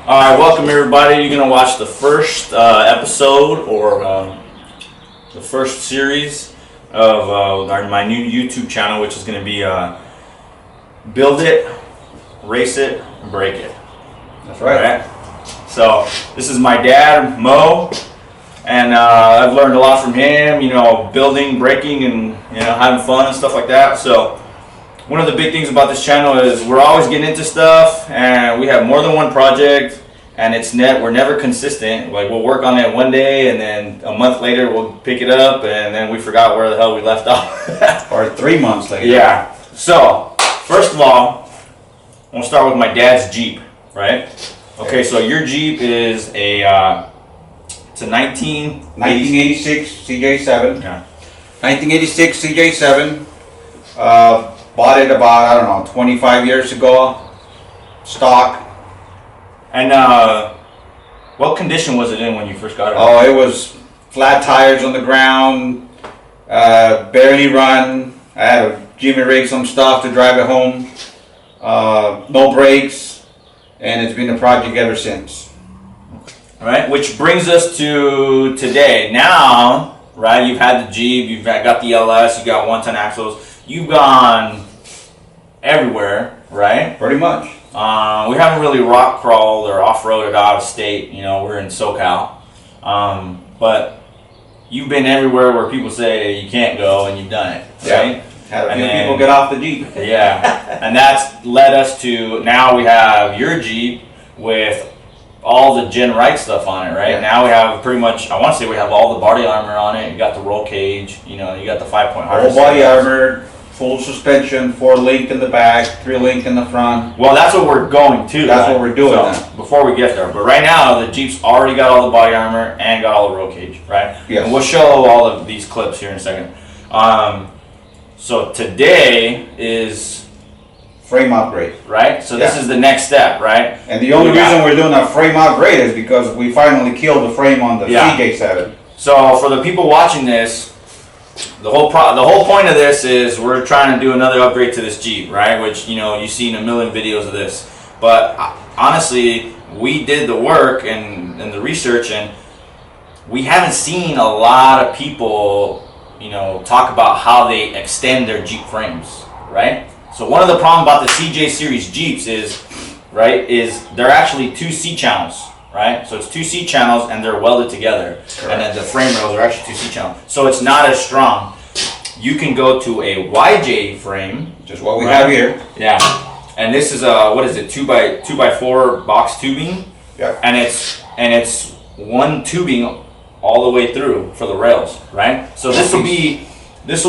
Alright, welcome everybody. You're going to watch the first episode or the first series of my new YouTube channel, which is going to be Build It, Race It, and Break It. That's right. So this is my dad, Mo, and I've learned a lot from him, you know, building, breaking, and having fun and stuff like that. So one of the big things about this channel is we're always getting into stuff, and we have more than one project, and we're never consistent. Like, we'll work on it one day, and then a month later we'll pick it up, and then we forgot where the hell we left off. Or 3 months later. Yeah. So first of all, we'll start with my dad's Jeep, right? Okay, so your Jeep is it's a 1986 CJ7. Yeah. 1986 CJ7. Bought it about, I don't know, 25 years ago. Stock. And what condition was it in when you first got it? Oh, it was flat tires on the ground, barely run. I had to Jimmy rig some stuff to drive it home. No brakes, and it's been a project ever since. All right, which brings us to today. Now, right, you've had the Jeep, you've got the LS, you got 1-ton axles, you've gone everywhere, right? Pretty much. We haven't really rock crawled or off-roaded out of state. You know, we're in SoCal. But you've been everywhere where people say you can't go, and you've done it, right? Yeah. Had a few people get off the Jeep. Yeah, and that's led us to now we have your Jeep with all the Gen Right stuff on it, right? Yeah. Now we have pretty much, I want to say we have all the body armor on it. You got the roll cage, you got the 5-point harness. Full body armor, full suspension, 4-link in the back, 3-link in the front. Well, that's what we're going to. That's right? What we're doing now. Before we get there. But right now, the Jeep's already got all the body armor and got all the roll cage, right? Yes. And we'll show all of these clips here in a second. So today is frame upgrade, right? So this is the next step, right? And the only reason we're doing a frame upgrade is because we finally killed the frame on the CJ7. So for the people watching this, the whole point of this is we're trying to do another upgrade to this Jeep, right? Which you've seen a million videos of this. But honestly, we did the work and the research, and we haven't seen a lot of people talk about how they extend their Jeep frames, right? So one of the problems about the CJ series Jeeps is they're actually 2 C channels, right? So it's 2 C channels and they're welded together. Correct. And then the frame rails are actually 2 C channels. So it's not as strong. You can go to a YJ frame. Just what we have here. Yeah. And this is a, 2x4 box tubing. Yeah. And it's one tubing all the way through for the rails, right? So this will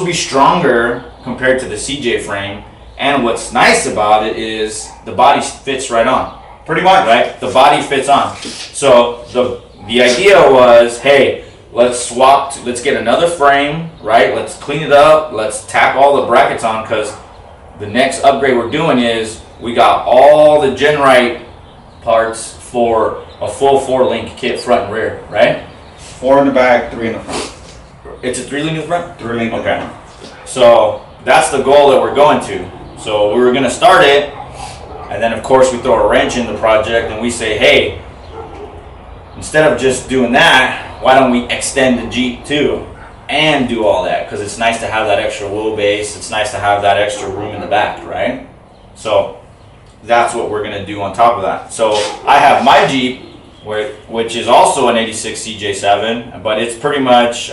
be stronger compared to the CJ frame, and what's nice about it is the body fits right on. Pretty much, right? The body fits on. So the idea was, hey, let's get another frame, right? Let's clean it up, let's tack all the brackets on, because the next upgrade we're doing is we got all the Gen Right parts for a full 4-link kit front and rear, right? 4 in the back, 3 in the front. It's a 3-link in the front? 3-link. Okay. So that's the goal that we're going to. So we were going to start it, and then of course we throw a wrench in the project and we say, hey, instead of just doing that, why don't we extend the Jeep too and do all that? Because it's nice to have that extra wheelbase. It's nice to have that extra room in the back, right? So that's what we're going to do on top of that. So I have my Jeep, which is also an 86 CJ7, but it's pretty much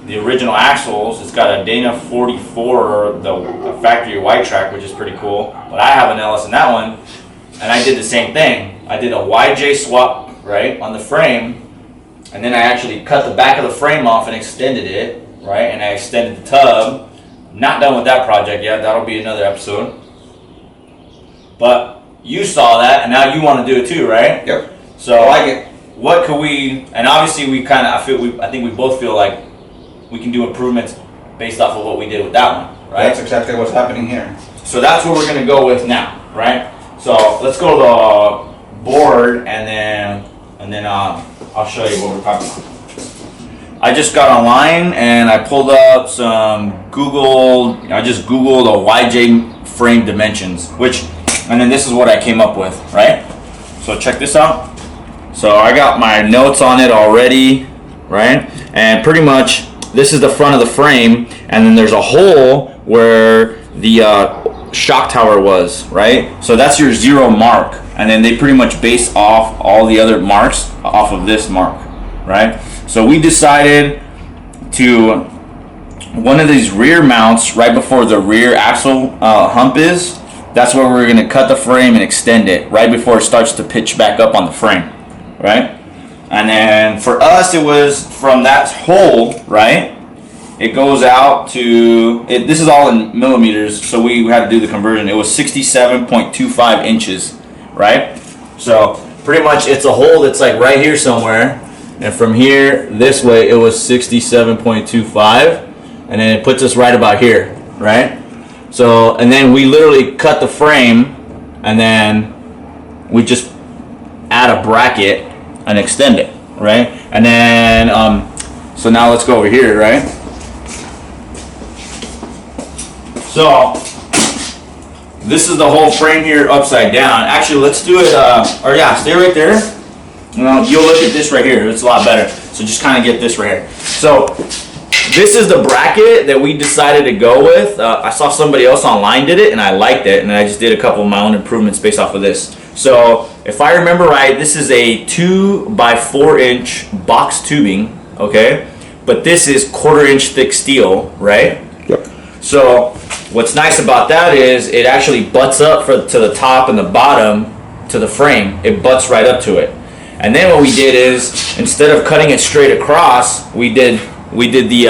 the original axles. It's got a Dana 44, the factory white track, which is pretty cool. But I have an LS in that one, and I did the same thing. I did a YJ swap, right, on the frame, and then I actually cut the back of the frame off and extended it, right, and I extended the tub. Not done with that project yet. That'll be another episode. But you saw that, and now you want to do it too, right? Yep. So I like it. What could we? And obviously, I think we both feel like we can do improvements based off of what we did with that one, right? That's exactly what's happening here. So that's what we're going to go with now, right? So let's go to the board, and then I'll show you what we're talking about. I just got online and I pulled up some I just Googled a YJ frame dimensions, and then this is what I came up with, right? So check this out. So I got my notes on it already, right? And pretty much this is the front of the frame, and then there's a hole where the shock tower was, right? So that's your 0 mark, and then they pretty much base off all the other marks off of this mark, right? So we decided to, one of these rear mounts right before the rear axle hump is, that's where we're gonna cut the frame and extend it right before it starts to pitch back up on the frame, right? And then for us, it was from that hole, right? It goes out to, this is all in millimeters, so we had to do the conversion. It was 67.25 inches, right? So pretty much it's a hole that's like right here somewhere. And from here, this way, it was 67.25. And then it puts us right about here, right? So, and then we literally cut the frame, and then we just add a bracket and extend it, right? And then, so now let's go over here, right? So, this is the whole frame here upside down. Actually, let's do it, or yeah, stay right there. You'll look at this right here. It's a lot better. So just kind of get this right here. So, this is the bracket that we decided to go with. I saw somebody else online did it, and I liked it, and I just did a couple of my own improvements based off of this. So if I remember right, this is a 2 by 4 inch box tubing, okay? But this is 1/4 inch thick steel, right? Yep. So what's nice about that is it actually butts up to the top and the bottom to the frame. It butts right up to it. And then what we did is, instead of cutting it straight across, we did the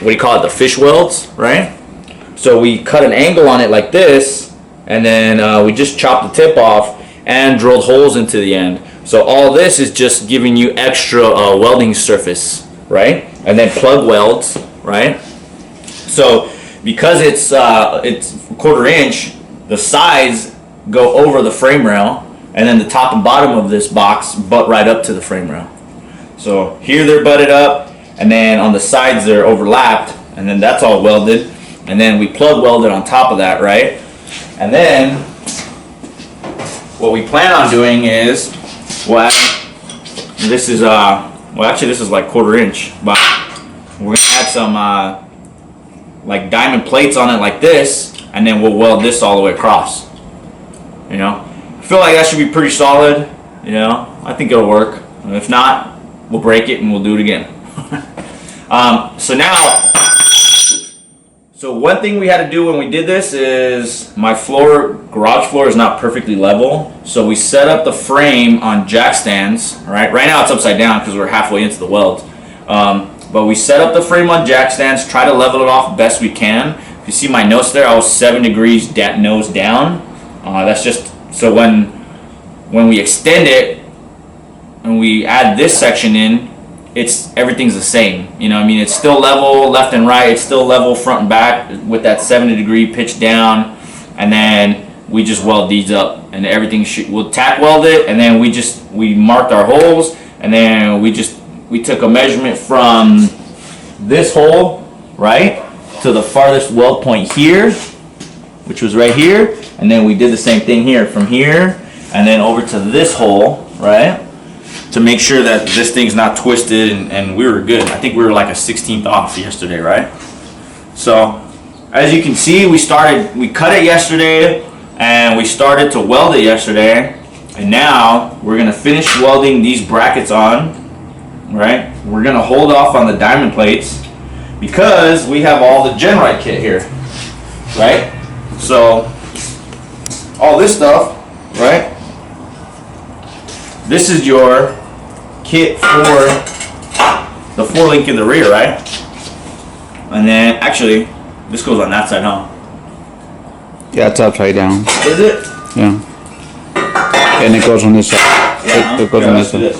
what do you call it, the fish welds, right? So we cut an angle on it like this, and then we just chopped the tip off and drilled holes into the end. So all this is just giving you extra welding surface, right? And then plug welds, right? So because it's 1/4 inch, the sides go over the frame rail, and then the top and bottom of this box butt right up to the frame rail. So here they're butted up, and then on the sides they're overlapped, and then that's all welded, and then we plug welded on top of that, right? And then what we plan on doing is, this is actually this is like 1/4 inch, but we're gonna add some like diamond plates on it like this, and then we'll weld this all the way across. You know, I feel like that should be pretty solid. You know, I think it'll work. And if not, we'll break it and we'll do it again. So one thing we had to do when we did this is my garage floor is not perfectly level. So we set up the frame on jack stands, right? Right now it's upside down because we're halfway into the weld. But we set up the frame on jack stands, try to level it off best we can. If you see my notes there, I was 7 degrees nose down. That's just, so when we extend it, and we add this section in, everything's the same. You know what I mean? It's still level left and right. It's still level front and back with that 70 degree pitch down. And then we just weld these up, and everything we'll tack weld it. And then we marked our holes, and then we took a measurement from this hole, right, to the farthest weld point here, which was right here. And then we did the same thing here, from here, and then over to this hole, right? To make sure that this thing's not twisted, and we were good. I think we were like a 16th off yesterday, right? So as you can see, we cut it yesterday, and we started to weld it yesterday, and now we're gonna finish welding these brackets on, right? We're gonna hold off on the diamond plates because we have all the Genrite kit here, right? So all this stuff, right? This is your kit for the 4-link in the rear, right? And then, actually, this goes on that side, huh? Yeah, it's upside down. Is it? Yeah. And it goes on this side. Yeah, It goes on this side.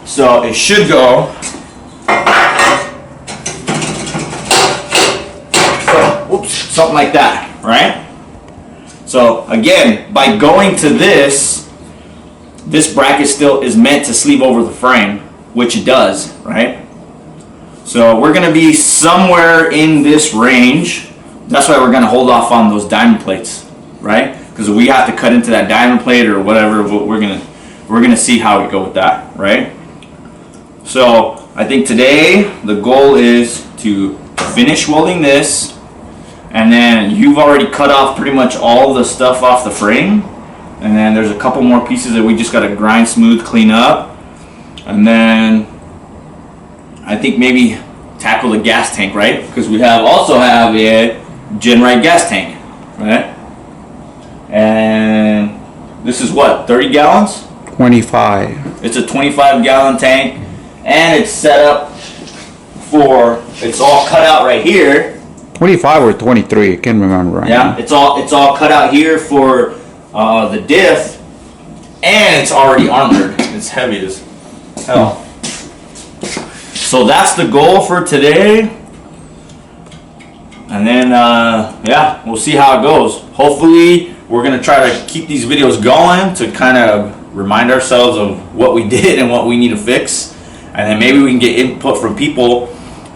So it should go. Something like that, right? So again, by going to this bracket still is meant to sleeve over the frame, which it does, right? So we're gonna be somewhere in this range. That's why we're gonna hold off on those diamond plates, right? Because because we have to cut into that diamond plate or whatever. We're gonna see how we go with that, right? So I think today the goal is to finish welding this, and then you've already cut off pretty much all the stuff off the frame, and then there's a couple more pieces that we just got to grind smooth, clean up, and then I think maybe tackle the gas tank, right? Because we also have a Genrite gas tank, right? And this is what, 30 gallons? 25. It's a 25-gallon tank, and it's set up for, it's all cut out right here. 25 or 23, I can't remember right Yeah, now. it's all cut out here for the diff, and it's already armored. It's heavy as hell. So that's the goal for today, and then yeah, we'll see how it goes. Hopefully we're gonna try to keep these videos going to kind of remind ourselves of what we did and what we need to fix, and then maybe we can get input from people,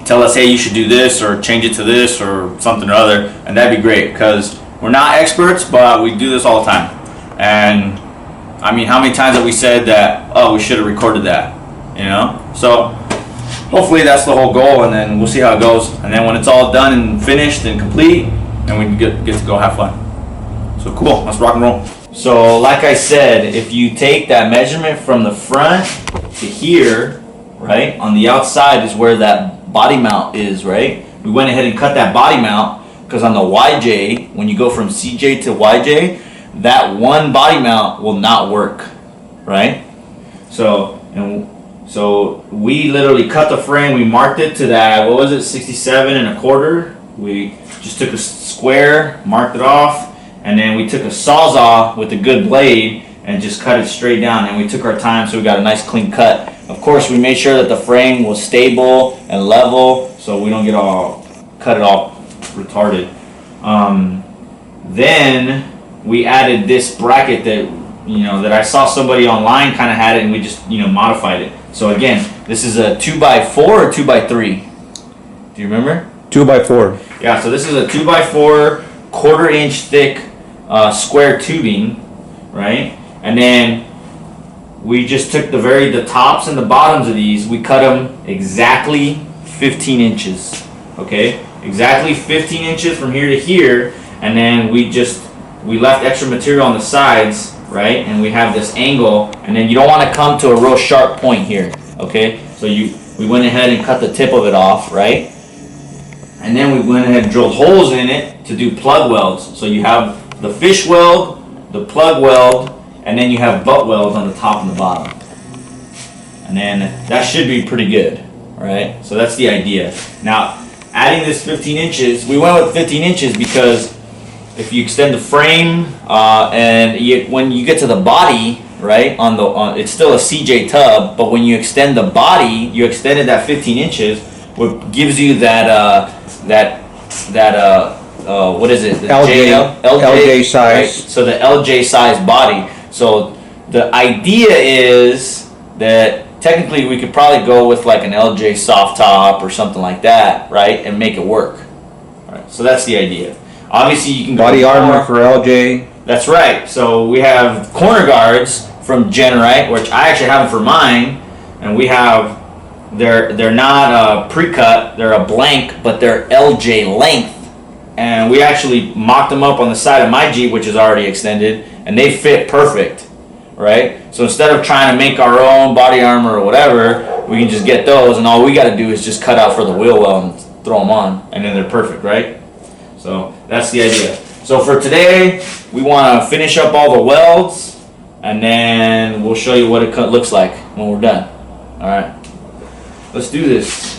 tell us, hey, you should do this or change it to this or something or other, and that'd be great, because we're not experts, but we do this all the time. And I mean, how many times have we said that, oh, we should have recorded that, you know? So hopefully that's the whole goal, and then we'll see how it goes. And then when it's all done and finished and complete, then we can get to go have fun. So cool, let's rock and roll. So like I said, if you take that measurement from the front to here, right, on the outside is where that body mount is, right? We went ahead and cut that body mount because on the YJ, when you go from CJ to YJ, that one body mount will not work, right? So we literally cut the frame, we marked it to that, what was it, 67.25. We just took a square, marked it off, and then we took a Sawzall with a good blade and just cut it straight down, and we took our time, so we got a nice clean cut. Of course, we made sure that the frame was stable and level, so we don't get cut it all retarded. Then we added this bracket that I saw somebody online kind of had it, and we just modified it. So again, this is a 2x4 or 2x3. Do you remember? 2x4. Yeah. So this is a 2x4 1/4-inch thick square tubing, right? And then we just took the tops and the bottoms of these. We cut them exactly 15 inches. Okay, exactly 15 inches from here to here, and then we left extra material on the sides, right? And we have this angle, and then you don't want to come to a real sharp point here, okay? So we went ahead and cut the tip of it off, right? And then we went ahead and drilled holes in it to do plug welds. So you have the fish weld, the plug weld, and then you have butt welds on the top and the bottom. And then that should be pretty good, right? So that's the idea. Now, adding this 15 inches, we went with 15 inches because if you extend the frame when you get to the body, right, it's still a CJ tub, but when you extend the body, you extended that 15 inches, what gives you that what is it? The LJ size. Right? So the LJ size body. So the idea is that technically we could probably go with like an LJ soft top or something like that, right, and make it work. All right, so that's the idea. Obviously, you can go Body armor for LJ. That's right. So we have corner guards from Genrite, which I actually have them for mine, and we have they're not pre-cut, they're a blank, but they're LJ length, and we actually mocked them up on the side of my Jeep, which is already extended, and they fit perfect, right? So instead of trying to make our own body armor or whatever, we can just get those, and all we got to do is just cut out for the wheel well and throw them on, and then they're perfect, right? So that's the idea. So for today, we want to finish up all the welds, and then we'll show you what it looks like when we're done. All right, let's do this.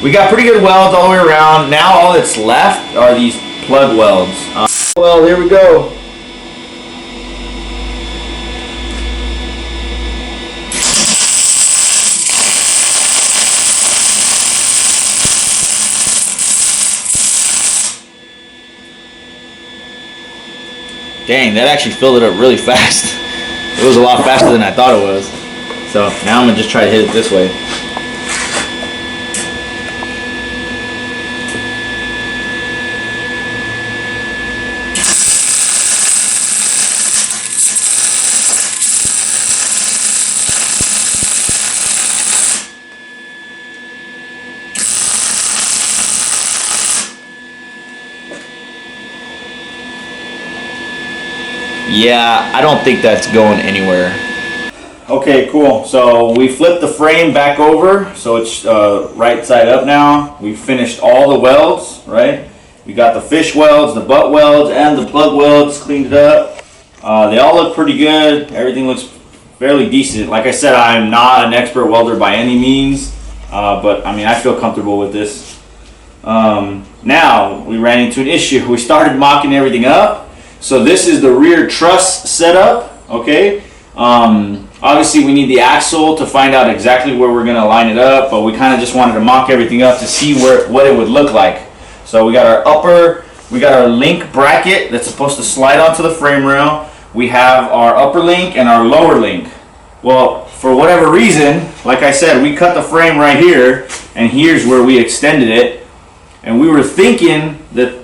We got pretty good welds all the way around. Now all that's left are these plug welds. Well, here we go. Dang, that actually filled it up really fast. It was a lot faster than I thought it was. So now I'm gonna just try to hit it this way. Yeah, I don't think that's going anywhere. Okay, cool. So we flipped the frame back over, so it's right side up now. We finished all the welds, right? We got the fish welds, the butt welds, and the plug welds, cleaned it up. They all look pretty good. Everything looks fairly decent. Like I said, I'm not an expert welder by any means, but I mean, I feel comfortable with this. Now, we ran into an issue. We started mocking everything up. So this is the rear truss setup, okay? Obviously we need the axle to find out exactly where we're gonna line it up, but we kind of just wanted to mock everything up to see what it would look like. So we got our link bracket that's supposed to slide onto the frame rail. We have our upper link and our lower link. Well, for whatever reason, like I said, we cut the frame right here, and here's where we extended it. And we were thinking that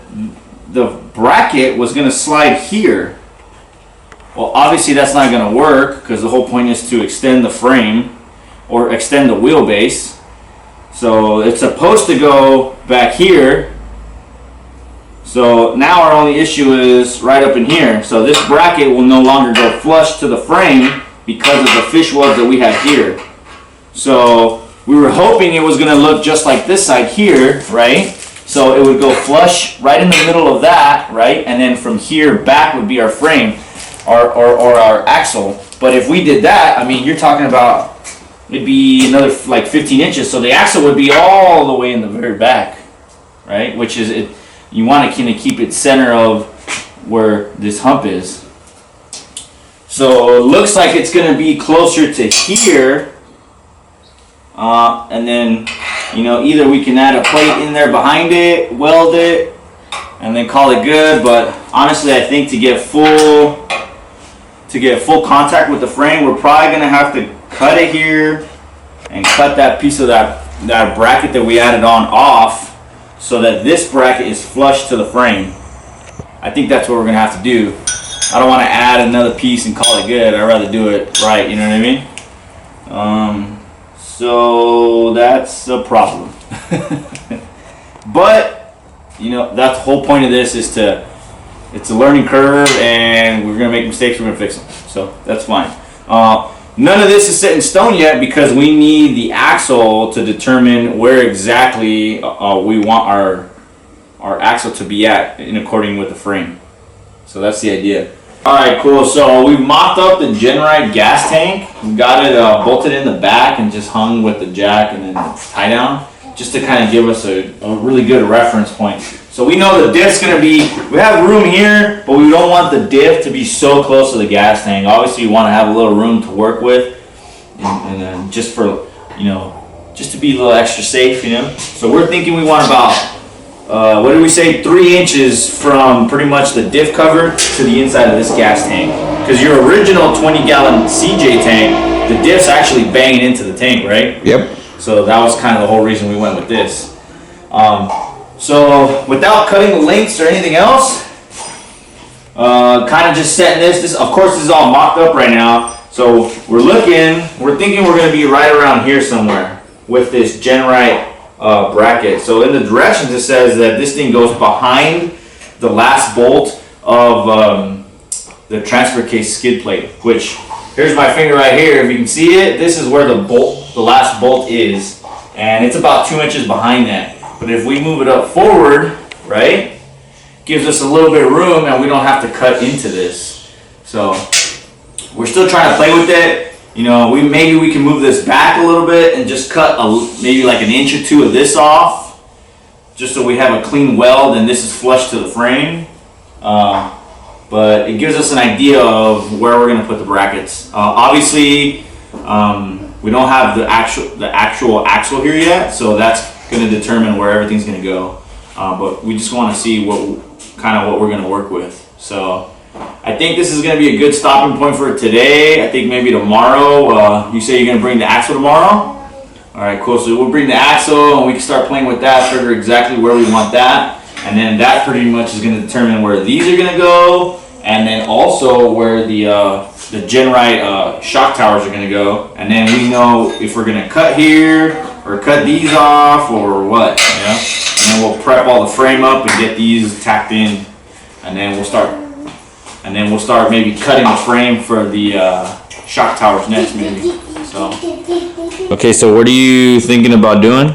the bracket was going to slide here. Well, obviously that's not going to work because the whole point is to extend the frame or extend the wheelbase. So it's supposed to go back here. So now our only issue is right up in here. So this bracket will no longer go flush to the frame because of the fish welds that we have here. So we were hoping it was going to look just like this side here, right? So it would go flush right in the middle of that, right? And then from here back would be our frame or our axle. But if we did that, I mean, you're talking about it'd be another like 15 inches. So the axle would be all the way in the very back, right? Which is it. You want to kind of keep it center of where this hump is. So it looks like it's going to be closer to here. And then, you know, either we can add a plate in there behind it, weld it, and then call it good. But honestly, I think to get full contact with the frame, we're probably going to have to cut it here and cut that piece of that bracket that we added on off so that this bracket is flush to the frame. I think that's what we're going to have to do. I don't want to add another piece and call it good. I'd rather do it right, you know what I mean? So that's a problem. But, you know, that's the whole point of this is it's a learning curve, and we're going to make mistakes, we're going to fix them. So that's fine. None of this is set in stone yet because we need the axle to determine where exactly we want our axle to be at in according with the frame. So that's the idea. Alright, cool. So we mocked up the Genrite gas tank. We got it bolted in the back and just hung with the jack and then tie down, just to kind of give us a really good reference point. So we know the diff's going to be, we have room here, but we don't want the diff to be so close to the gas tank. Obviously you want to have a little room to work with, and then just for, you know, just to be a little extra safe, you know. So we're thinking we want about what did we say, 3 inches from pretty much the diff cover to the inside of this gas tank. Because your original 20-gallon CJ tank, the diff's actually banging into the tank, right? Yep. So that was kind of the whole reason we went with this. So without cutting the links or anything else, kind of just setting this, of course this is all mocked up right now. So we're thinking we're going to be right around here somewhere with this Genrite bracket. So in the directions it says that this thing goes behind the last bolt of the transfer case skid plate, which here's my finger right here. If you can see it, this is where the last bolt is, and it's about 2 inches behind that. But if we move it up forward, right, gives us a little bit of room and we don't have to cut into this. So we're still trying to play with it. you know, maybe we can move this back a little bit and just cut maybe like an inch or two of this off, just so we have a clean weld and this is flush to the frame. But it gives us an idea of where we're going to put the brackets. Obviously, we don't have the actual axle here yet, so that's going to determine where everything's going to go. But we just want to see what we're going to work with. So I think this is going to be a good stopping point for today. I think maybe tomorrow. You say you're going to bring the axle tomorrow? All right, cool. So we'll bring the axle and we can start playing with that, figure exactly where we want that. And then that pretty much is going to determine where these are going to go, and then also where the GenRight shock towers are going to go. And then we know if we're going to cut here or cut these off or what, you know? And then we'll prep all the frame up and get these tacked in, and then we'll start maybe cutting the frame for the shock towers next, maybe. So. Okay, so what are you thinking about doing?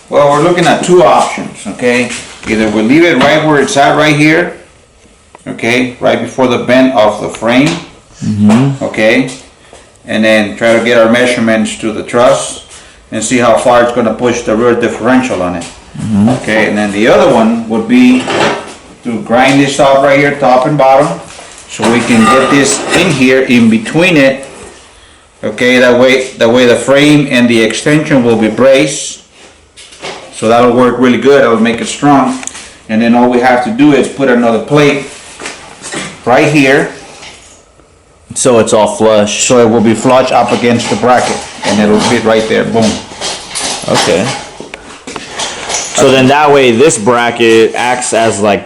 Well, we're looking at two options, okay? Either we leave it right where it's at right here, okay? Right before the bend of the frame, okay? And then try to get our measurements to the truss and see how far it's gonna push the rear differential on it. Okay, and then the other one would be to grind this off right here, top and bottom, so we can get this in here, in between it, okay? That way the frame and the extension will be braced. So that'll work really good, that'll make it strong. And then all we have to do is put another plate right here, So it's all flush. so it will be flush up against the bracket, and it'll fit right there, boom. Okay. So then that way this bracket acts as like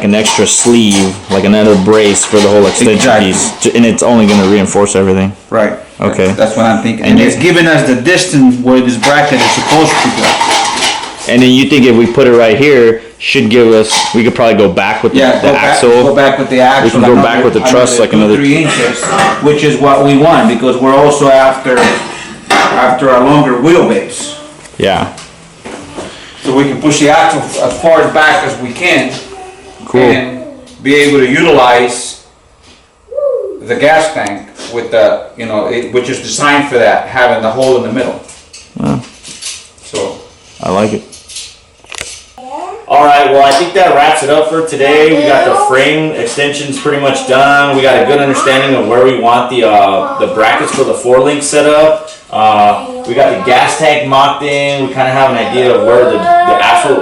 an extra sleeve, like another brace for the whole extension Exactly. piece, and it's only going to reinforce everything. Right. Okay. That's what I'm thinking. And And you- it's giving us the distance where this bracket is supposed to go. And then you think if we put it right here, should give us, we could probably go back with the Yeah, go axle. back with the axle. We can go back with the truss like another 3 inches, which is what we want, because we're also after a longer wheelbase. Yeah. So we can push the axle as far as back as we can. Cool. And be able to utilize the gas tank with the, which is designed for that, having the hole in the middle. Wow. So, I like it. All right, well, I think that wraps it up for today. We got the frame extensions pretty much done. We got a good understanding of where we want the brackets for the 4-link set up. We got the gas tank mocked in. We kind of have an idea of where the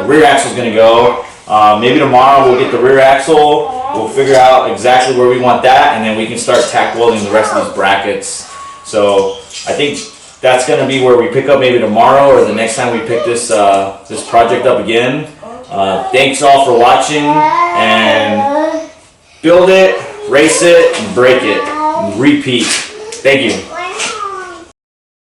rear axle is going to go. Maybe tomorrow we'll get the rear axle. We'll figure out exactly where we want that, and then we can start tack welding the rest of these brackets. So I think that's going to be where we pick up maybe tomorrow or the next time we pick this this project up again. Thanks all for watching, and build it, race it, and break it, and repeat. Thank you.